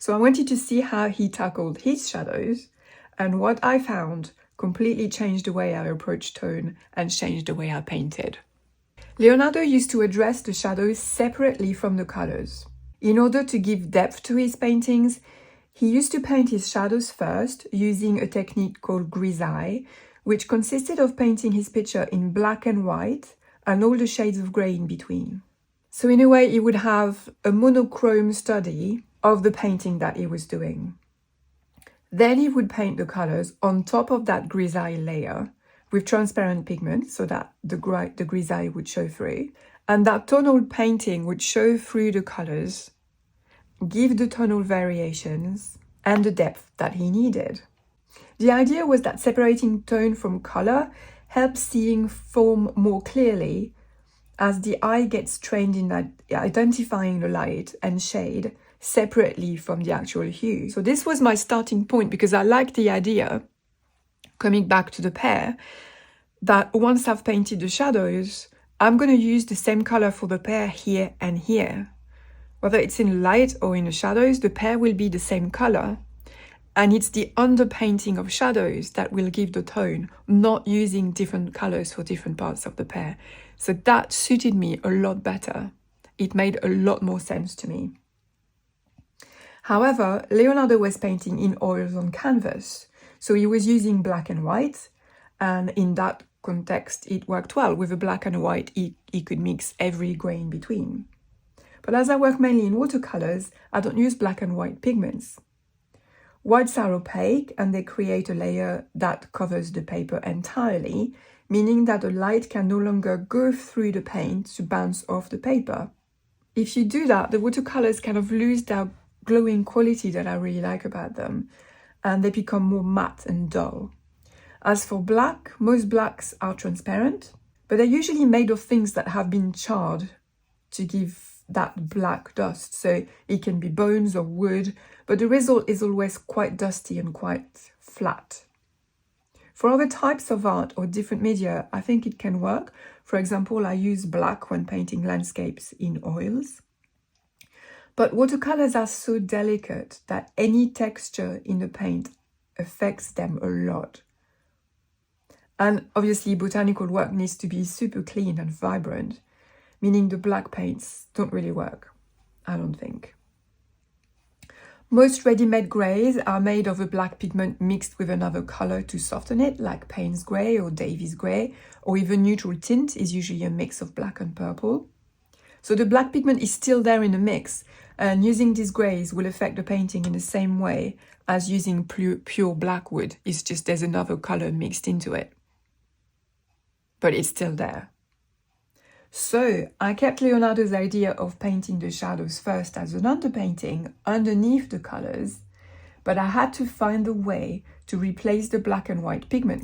So I wanted to see how he tackled his shadows, and what I found completely changed the way I approached tone and changed the way I painted. Leonardo used to address the shadows separately from the colors. In order to give depth to his paintings, he used to paint his shadows first using a technique called grisaille, which consisted of painting his picture in black and white and all the shades of grey in between. So in a way, he would have a monochrome study of the painting that he was doing. Then he would paint the colors on top of that grisaille layer with transparent pigment so that the grisaille would show through. And that tonal painting would show through the colors, give the tonal variations and the depth that he needed. The idea was that separating tone from color helps seeing form more clearly as the eye gets trained in identifying the light and shade separately from the actual hue. So this was my starting point because I liked the idea, coming back to the pear, that once I've painted the shadows, I'm going to use the same color for the pear here and here. Whether it's in light or in the shadows, the pear will be the same color. And it's the underpainting of shadows that will give the tone, not using different colors for different parts of the pear. So that suited me a lot better. It made a lot more sense to me. However, Leonardo was painting in oils on canvas. So he was using black and white. And in that context, it worked well. With a black and a white, he could mix every grey in between. But as I work mainly in watercolors, I don't use black and white pigments. Whites are opaque and they create a layer that covers the paper entirely, meaning that the light can no longer go through the paint to bounce off the paper. If you do that, the watercolors kind of lose their glowing quality that I really like about them, and they become more matte and dull. As for black, most blacks are transparent, but they're usually made of things that have been charred to give that black dust. So it can be bones or wood, but the result is always quite dusty and quite flat. For other types of art or different media, I think it can work. For example, I use black when painting landscapes in oils. But watercolors are so delicate that any texture in the paint affects them a lot. And obviously, botanical work needs to be super clean and vibrant, meaning the black paints don't really work, I don't think. Most ready-made greys are made of a black pigment mixed with another color to soften it, like Payne's grey or Davies grey, or even neutral tint is usually a mix of black and purple. So the black pigment is still there in the mix, and using these greys will affect the painting in the same way as using pure black wood. It's just there's another color mixed into it. But it's still there. So I kept Leonardo's idea of painting the shadows first as an underpainting underneath the colors, but I had to find a way to replace the black and white pigment.